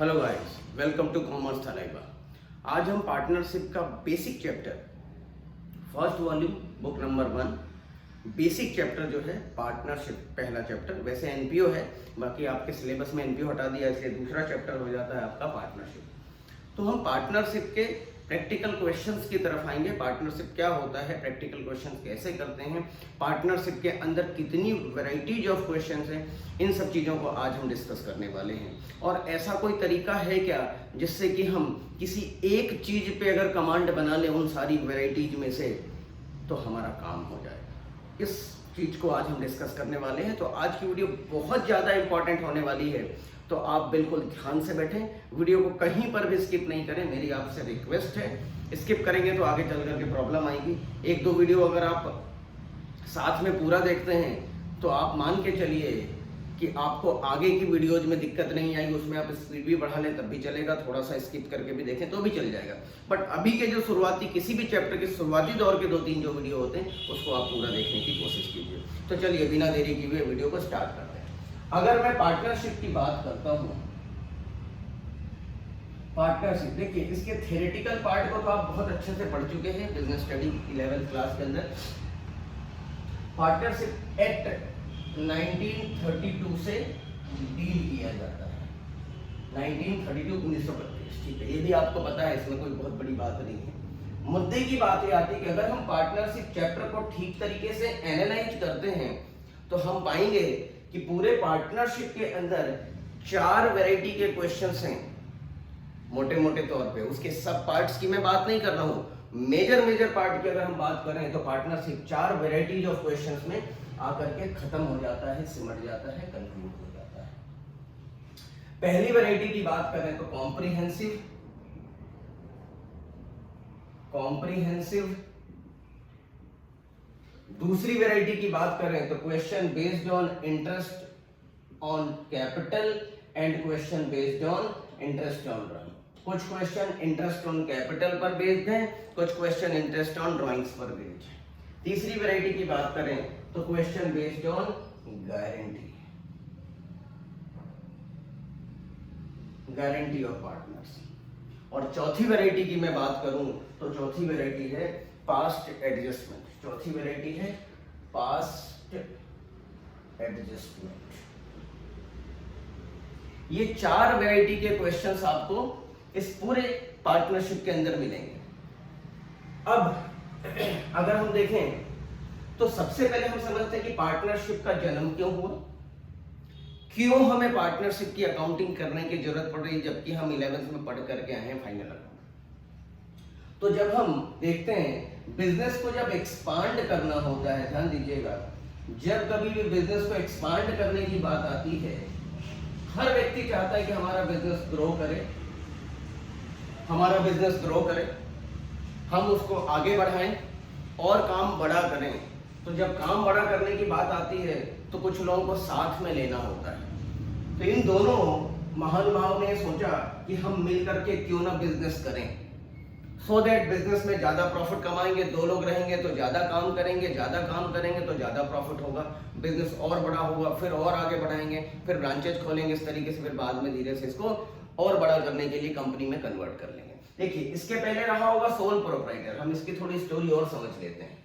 Hello guys, welcome to commerce Thalaiva. आज हम partnership का basic chapter first volume book number 1 basic chapter जो है पार्टनरशिप पहला चैप्टर। वैसे एनपीओ है, बाकी आपके सिलेबस में एनपीओ हटा दिया इसलिए दूसरा चैप्टर हो जाता है आपका पार्टनरशिप। तो हम पार्टनरशिप के प्रैक्टिकल क्वेश्चंस की तरफ आएंगे। पार्टनरशिप क्या होता है, प्रैक्टिकल क्वेश्चंस कैसे करते हैं, पार्टनरशिप के अंदर कितनी वैरायटीज ऑफ क्वेश्चंस हैं, इन सब चीज़ों को आज हम डिस्कस करने वाले हैं। और ऐसा कोई तरीका है क्या जिससे कि हम किसी एक चीज़ पे अगर कमांड बना लें उन सारी वैरायटीज में से, तो हमारा काम हो जाए। इस चीज़ को आज हम डिस्कस करने वाले हैं। तो आज की वीडियो बहुत ज़्यादा इंपॉर्टेंट होने वाली है, तो आप बिल्कुल ध्यान से बैठें, वीडियो को कहीं पर भी स्किप नहीं करें। मेरी आपसे रिक्वेस्ट है, स्किप करेंगे तो आगे चल करके प्रॉब्लम आएगी। एक दो वीडियो अगर आप साथ में पूरा देखते हैं तो आप मान के चलिए कि आपको आगे की वीडियोज में दिक्कत नहीं आएगी। उसमें आप स्पीड भी बढ़ा लें तब भी चलेगा, थोड़ा सा स्किप करके भी देखें तो भी चल जाएगा। बट अभी के जो शुरुआती किसी भी चैप्टर के शुरुआती दौर के 2-3 जो वीडियो होते हैं उसको आप पूरा देखने की कोशिश कीजिए। तो चलिए बिना देरी किए वीडियो को स्टार्ट करते हैं। अगर मैं पार्टनरशिप की बात करता हूं, पार्टनरशिप देखिए, इसके थ्योरेटिकल पार्ट को तो आप बहुत अच्छे से पढ़ चुके हैं बिजनेस स्टडी 11th क्लास के अंदर। पार्टनरशिप एक्ट 1932 से डील किया जाता है। 1932 ठीक है, ये भी आपको पता है, इसमें कोई बहुत बड़ी बात नहीं है। मुद्दे की बात ये आती है कि अगर हम पार्टनरशिप चैप्टर को ठीक तरीके से एनालाइज करते हैं तो हम पाएंगे कि पूरे पार्टनरशिप के अंदर 4 वैरायटी के क्वेश्चंस हैं मोटे मोटे तौर पे। उसके सब पार्ट्स की मैं बात नहीं कर रहा हूं, मेजर पार्ट की अगर हम बात करें तो पार्टनरशिप 4 वैरायटीज ऑफ क्वेश्चंस में आकर के खत्म हो जाता है, सिमट जाता है, कंक्लूड हो जाता है। पहली वैरायटी की बात करें तो कॉम्प्रिहेंसिव। दूसरी वैरायटी की बात करें तो question based on interest on capital and question based on interest on drawing. कुछ क्वेश्चन इंटरेस्ट ऑन कैपिटल पर बेस्ड हैं, कुछ क्वेश्चन इंटरेस्ट ऑन ड्राइंग्स पर बेस्ड हैं। तीसरी वैरायटी की बात करें तो question based on guarantee of partners. और चौथी वैरायटी की मैं बात करूं तो चौथी वैरायटी है पास्ट एडजस्टमेंट। चौथी वैरायटी है पास्ट एडजस्टमेंट। ये 4 वैरायटी के क्वेश्चंस आपको इस पूरे पार्टनरशिप के अंदर मिलेंगे। अब अगर हम देखें तो सबसे पहले हम समझते हैं कि पार्टनरशिप का जन्म क्यों हुआ, क्यों हमें पार्टनरशिप की अकाउंटिंग करने की जरूरत पड़ रही, जबकि हम 11th में पढ़ करके आए हैं फाइनल अकाउंट। तो जब हम देखते हैं बिजनेस को जब एक्सपांड करना होता है, ध्यान दीजिएगा, जब कभी भी बिजनेस को एक्सपांड करने की बात आती है, हर व्यक्ति चाहता है कि हमारा बिजनेस ग्रो करे, हमारा बिजनेस ग्रो करे, हम उसको आगे बढ़ाएं और काम बड़ा करें। तो जब काम बड़ा करने की बात आती है तो कुछ लोगों को साथ में लेना होता है। तो इन दोनों महानुभाव ने सोचा कि हम मिल करके क्यों ना बिजनेस करें, सो दैट बिजनेस में ज्यादा प्रॉफिट कमाएंगे। 2 लोग रहेंगे तो ज्यादा काम करेंगे, ज्यादा काम करेंगे तो ज्यादा प्रॉफिट होगा, बिजनेस और बड़ा होगा, फिर और आगे बढ़ाएंगे, फिर ब्रांचेज खोलेंगे इस तरीके से, फिर बाद में धीरे से इसको और बड़ा करने के लिए कंपनी में कन्वर्ट कर लेंगे। देखिए, इसके पहले रहा होगा सोल प्रोप्राइटर। हम इसकी थोड़ी स्टोरी और समझ लेते हैं।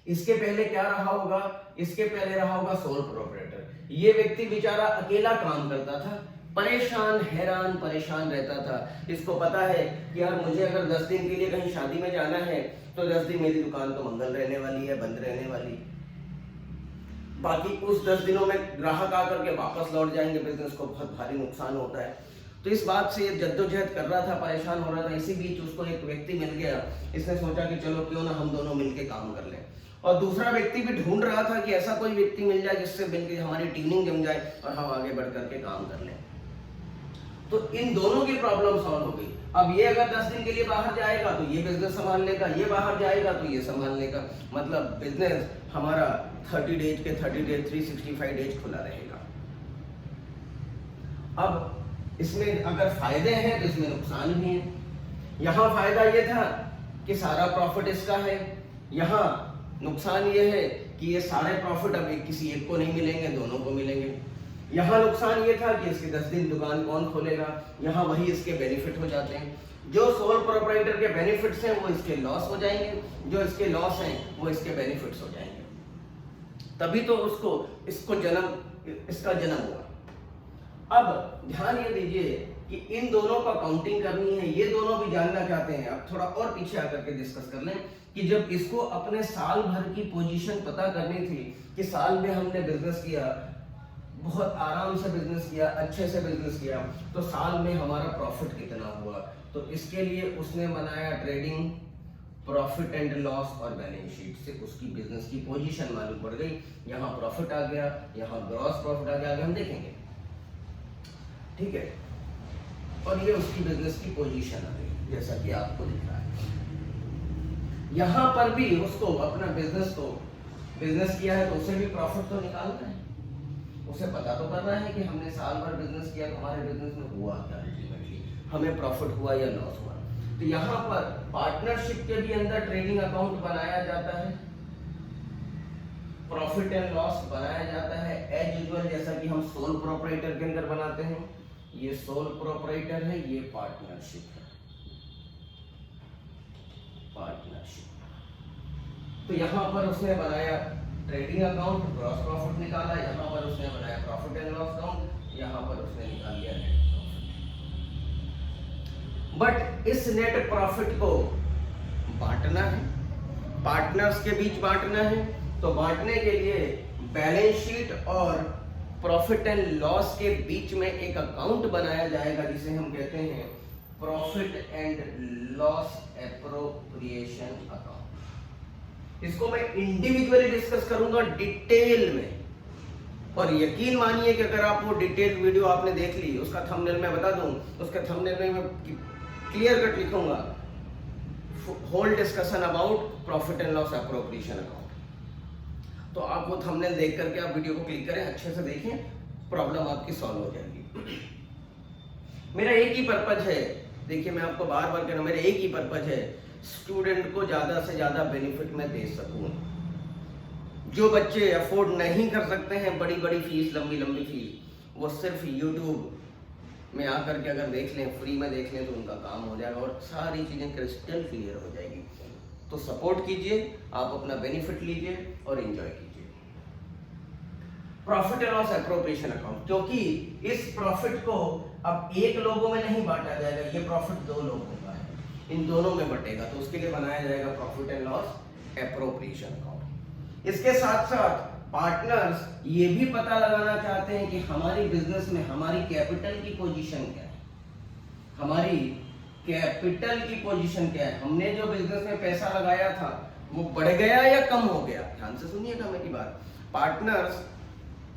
इसके पहले क्या रहा होगा, इसके पहले रहा होगा सोल प्रोप्राइटर। ये व्यक्ति बेचारा अकेला काम करता था, परेशान हैरान परेशान रहता था। इसको पता है कि यार मुझे अगर 10 दिन के लिए कहीं शादी में जाना है तो 10 दिन मेरी दुकान तो मंगल रहने वाली है, बंद रहने वाली। बाकी उस 10 दिनों में ग्राहक आकर के वापस लौट जाएंगे, बिजनेस को बहुत भारी नुकसान होता है। तो इस बात से जद्दोजहद कर रहा था, परेशान हो रहा था। इसी बीच उसको एक व्यक्ति मिल गया, इसने सोचा कि चलो क्यों ना हम दोनों मिलके काम कर लें। और दूसरा व्यक्ति भी ढूंढ रहा था कि ऐसा कोई व्यक्ति मिल जाए जिससे मिलकर हमारी ट्यूनिंग जम जाए और हम आगे बढ़ करके काम कर लें। तो इन दोनों की प्रॉब्लम सॉल्व हो गई। अब ये अगर 10 दिन के लिए बाहर जाएगा तो ये बिजनेस संभाल लेगा, ये बाहर जाएगा तो ये संभाल लेगा। मतलब बिजनेस हमारा 30 डेज के 30 डेज 365 डेज खुला रहेगा। अब इसमें अगर फायदे हैं तो इसमें नुकसान भी है। यहां फायदा ये था कि सारा प्रॉफिट इसका है, यहां नुकसान ये है कि ये सारे प्रॉफिट अब किसी एक को नहीं मिलेंगे, दोनों को मिलेंगे। यहाँ नुकसान ये था कि इसके 10 दिन दुकान कौन खोलेगा, यहाँ वही इसके बेनिफिट हो जाते हैं। जो सोल प्रोप्राइटर के बेनिफिट्स हैं वो इसके लॉस हो जाएंगे, जो इसके लॉस हैं वो इसके बेनिफिट्स हो जाएंगे, तभी तो इसका जन्म हुआ। अब ध्यान ये दीजिए कि इन दोनों का काउंटिंग करनी है, ये दोनों भी जानना चाहते हैं। अब थोड़ा और पीछे आकर के डिस्कस कर लें कि जब इसको अपने साल भर की पोजीशन पता करनी थी कि साल में हमने बिजनेस किया, बहुत आराम से बिजनेस किया, अच्छे से बिजनेस किया, तो साल में हमारा प्रॉफिट कितना हुआ, तो इसके लिए उसने बनाया ट्रेडिंग प्रॉफिट एंड लॉस और बैलेंस शीट से उसकी बिजनेस की पोजीशन मालूम पड़ गई। यहाँ प्रॉफिट आ गया, यहाँ ग्रॉस प्रॉफिट आ गया, आगे हम देखेंगे, ठीक है। और ये उसकी बिजनेस की पोजीशन आ गई जैसा कि आपको दिख रहा है। यहाँ पर भी उसको अपना बिजनेस किया है तो उसे भी प्रॉफिट तो निकालना है, उसे पता तो करना है कि हमने साल भर बिजनेस किया तो हमारे बिजनेस में हुआ क्या, अल्टीमेटली हमें प्रॉफिट हुआ या लॉस हुआ। तो यहाँ पर पार्टनरशिप के भी अंदर ट्रेडिंग अकाउंट बनाया जाता है, प्रॉफिट एंड लॉस बनाया जाता है एज यूजुअल, जैसा कि हम सोल प्रोप्राइटर के अंदर बनाते हैं। ये सोल प्रोप्राइटर है, ये पार्टनरशिप है, पार्टनरशिप। तो यहाँ पर उसने बनाया ट्रेडिंग अकाउंट, ग्रॉस प्रॉफिट निकाला, यहाँ पर उसने बनाया प्रॉफिट एंड लॉस अकाउंट, यहाँ पर उसने निकाल लिया नेट प्रॉफिट। बट इस नेट प्रॉफिट को बांटना है, पार्टनर्स के बीच बांटना है। तो बांटने के लिए बैलेंस शीट और प्रॉफिट एंड लॉस के बीच में एक अकाउंट बनाया जाएगा जिसे हम कहते हैं profit and loss appropriation account. इसको मैं इंडिविजुअली डिस्कस करूंगा डिटेल में, और यकीन मानिए कि अगर आप वो डिटेल वीडियो आपने देख ली, उसका थंबनेल मैं बता दूं, उसके थंबनेल में मैं क्लियर कट लिखूंगा whole discussion about profit and loss appropriation account. तो आप वो थंबनेल देख करके आप वीडियो को क्लिक करें, अच्छे से देखें, प्रॉब्लम आपकी सॉल्व हो जाएगी। मेरा एक ही पर्पज है, देखिए मैं आपको बार बार कह रहा हूं, मेरा एक ही पर्पज है, स्टूडेंट को ज्यादा से ज्यादा बेनिफिट में दे सकूं। जो बच्चे अफोर्ड नहीं कर सकते हैं बड़ी बड़ी फीस, लंबी लंबी फीस, वो सिर्फ यूट्यूब में आकर के अगर देख लें, फ्री में देख लें, तो उनका काम हो जाएगा और सारी चीजें क्रिस्टल क्लियर हो जाएगी। तो सपोर्ट कीजिए, आप अपना बेनिफिट लीजिए और एंजॉय कीजिए। Profit and loss appropriation account, क्योंकि इस प्रॉफिट को अब एक लोगों में नहीं बांटा जाएगा, ये प्रॉफिट दो लोगों का है, इन दोनों में बटेगा, तो उसके लिए बनाया जाएगा profit and loss appropriation account. इसके साथ साथ पार्टनर्स ये भी पता लगाना चाहते हैं कि हमारी बिजनेस में हमारी कैपिटल की पोजीशन क्या है, हमारी कैपिटल की पोजीशन क्या है, हमने जो बिजनेस में पैसा लगाया था वो बढ़ गया या कम हो गया। ध्यान से सुनिएगा मेरी बात। पार्टनर्स,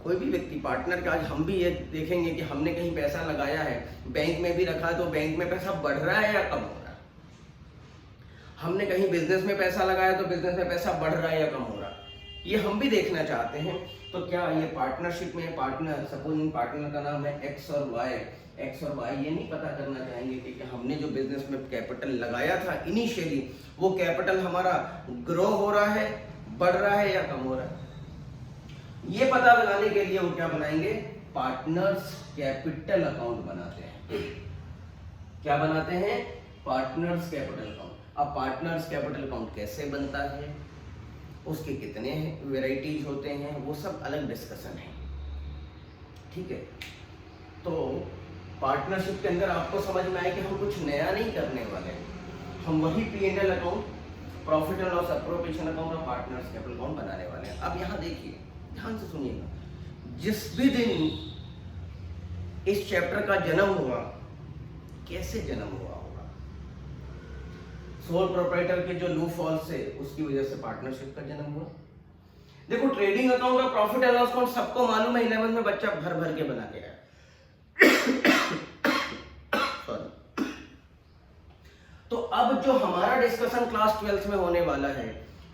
कोई भी व्यक्ति पार्टनर का, आज हम भी ये देखेंगे कि हमने कहीं पैसा लगाया है, बैंक में भी रखा है, तो बैंक में पैसा बढ़ रहा है या कम हो रहा है। हमने कहीं बिजनेस में पैसा लगाया तो बिजनेस में पैसा बढ़ रहा है या कम हो रहा है, ये हम भी देखना चाहते हैं। तो क्या ये पार्टनरशिप में पार्टनर, सपोज इन पार्टनर का नाम है एक्स और वाई, ये नहीं पता करना चाहेंगे कि हमने जो बिजनेस में कैपिटल लगाया था इनिशियली, वो कैपिटल हमारा ग्रो हो रहा है, बढ़ रहा है या कम हो रहा है। ये पता लगाने के लिए वो क्या बनाएंगे, पार्टनर्स कैपिटल अकाउंट बनाते हैं। क्या बनाते हैं, पार्टनर्स कैपिटल अकाउंट। अब पार्टनर्स कैपिटल अकाउंट कैसे बनता है, उसके कितने वेराइटीज होते हैं, वो सब अलग डिस्कशन है, ठीक है। तो पार्टनरशिप के अंदर आपको समझ में आए कि हम कुछ नया नहीं करने वाले हैं, हम वही P&L account, profit and loss appropriation account और पार्टनर्स कैपिटल अकाउंट बनाने वाले हैं। अब यहाँ देखिए, ध्यान से सुनिएगा, जिस भी दिन इस चैप्टर का जन्म हुआ, कैसे जन्म हुआ होगा, सोल प्रोप्राइटर के जो लू फॉल से, उसकी वजह से पार्टनरशिप का जन्म हुआ। देखो ट्रेडिंग अकाउंट और प्रॉफिट एंड लॉस अकाउंट सबको मालूम है, 11th में बच्चा भर भर के बना के आया। तो अब जो हमारा डिस्कशन क्लास 12th में होने वाला है,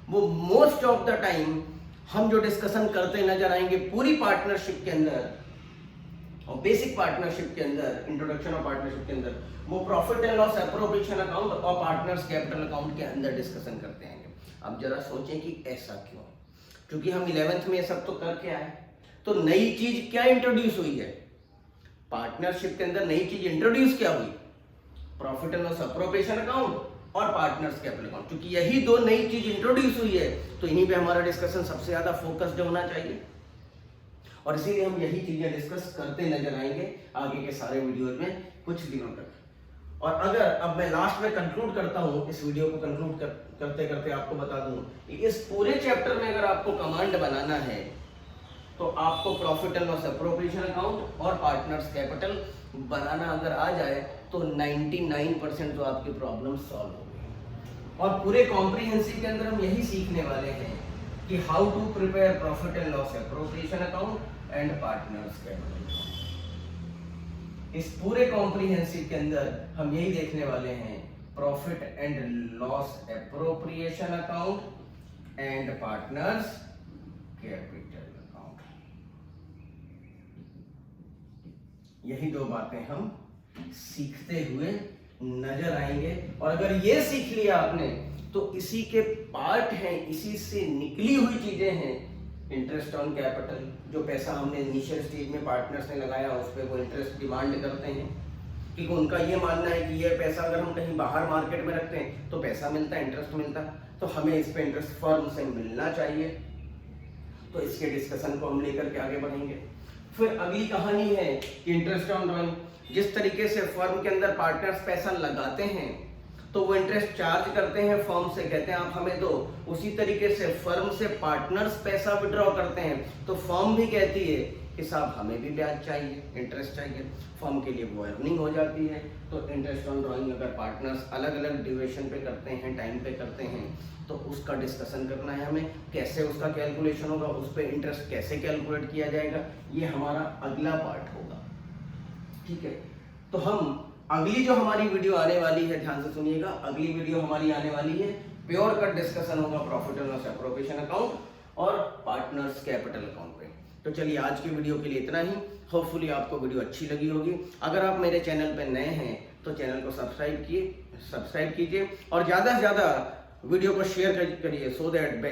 वो मोस्ट ऑफ द टाइम हम जो डिस्कशन करते नजर आएंगे पूरी पार्टनरशिप के अंदर और बेसिक पार्टनरशिप के अंदर, इंट्रोडक्शन ऑफ पार्टनरशिप के अंदर, वो profit and loss appropriation account और पार्टनर्स कैपिटल अकाउंट के अंदर डिस्कशन करते हैं। अब जरा सोचें कि ऐसा क्यों, क्योंकि हम 11th में ये सब तो करके आए, तो नई चीज क्या इंट्रोड्यूस हुई है पार्टनरशिप के अंदर? नई चीज इंट्रोड्यूस क्या हुई? Profit and loss appropriation account और पार्टनर्स कैपिटल अकाउंट। क्योंकि यही दो नई चीज इंट्रोड्यूस हुई है तो इन्हीं पे हमारा डिस्कशन सबसे ज्यादा फोकस्ड होना चाहिए और इसीलिए हम यही चीजें डिस्कस करते नजर आएंगे आगे के सारे वीडियोज में कुछ दिनों तक। और अगर अब मैं लास्ट में कंक्लूड करता हूं, इस वीडियो को कंक्लूड करते करते आपको बता दूं कि इस पूरे चैप्टर में अगर आपको कमांड बनाना है तो आपको profit and loss appropriation account और पार्टनर्स कैपिटल बनाना अगर आ जाए तो 99% जो आपकी प्रॉब्लम सॉल्व हो गई। और पूरे कॉम्प्रिहेंसिव के अंदर हम यही सीखने वाले हैं कि how to prepare profit and loss appropriation account and partners capital. इस पूरे कॉम्प्रिहेंसिव के अंदर हम यही देखने वाले हैं, profit and loss appropriation account and partners capital account. यही दो बातें हम सीखते हुए नजर आएंगे और अगर ये सीख लिया आपने तो इसी के पार्ट हैं, इसी से निकली हुई चीजें हैं। इंटरेस्ट ऑन कैपिटल, जो पैसा हमने इनिशियल स्टेज में पार्टनर्स ने लगाया उस पर वो इंटरेस्ट डिमांड करते हैं क्योंकि उनका ये मानना है कि ये पैसा अगर हम कहीं बाहर मार्केट में रखते हैं तो पैसा मिलता है, इंटरेस्ट मिलता है, तो हमें इस पे इंटरेस्ट फर्म से मिलना चाहिए। तो इसके डिस्कशन को हम लेकर के आगे बढ़ेंगे। फिर अगली कहानी है कि इंटरेस्ट ऑन ड्रॉइंग, जिस तरीके से फर्म के अंदर पार्टनर्स पैसा लगाते हैं तो वो इंटरेस्ट चार्ज करते हैं फर्म से, कहते हैं आप हमें दो, उसी तरीके से फर्म से पार्टनर्स पैसा विड्रॉ करते हैं तो फर्म भी कहती है कि साहब हमें भी ब्याज चाहिए, इंटरेस्ट चाहिए, फर्म के लिए वो अर्निंग हो जाती है। तो इंटरेस्ट ऑन ड्रॉइंग अगर पार्टनर्स अलग अलग ड्यूरेशन पे करते हैं, टाइम पे करते हैं तो उसका डिस्कशन करना है हमें, कैसे उसका कैलकुलेशन होगा, उस पर इंटरेस्ट कैसे कैलकुलेट किया जाएगा, ये हमारा अगला पार्ट होगा। ठीक है, तो हम अगली जो हमारी वीडियो आने वाली है, ध्यान से सुनिएगा, अगली वीडियो हमारी आने वाली है, प्योर कट डिस्कशन होगा profit and loss appropriation account और पार्टनर्स कैपिटल अकाउंट पे। तो चलिए आज की वीडियो के लिए इतना ही। होपफुली आपको वीडियो अच्छी लगी होगी। अगर आप मेरे चैनल पे नए हैं तो चैनल को सब्सक्राइब कीजिए और ज़्यादा से ज़्यादा वीडियो को शेयर करिए सो दैट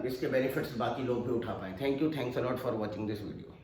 इसके बेनिफिट्स बाकी लोग भी उठा पाए। Thank you, thanks a lot for watching this video.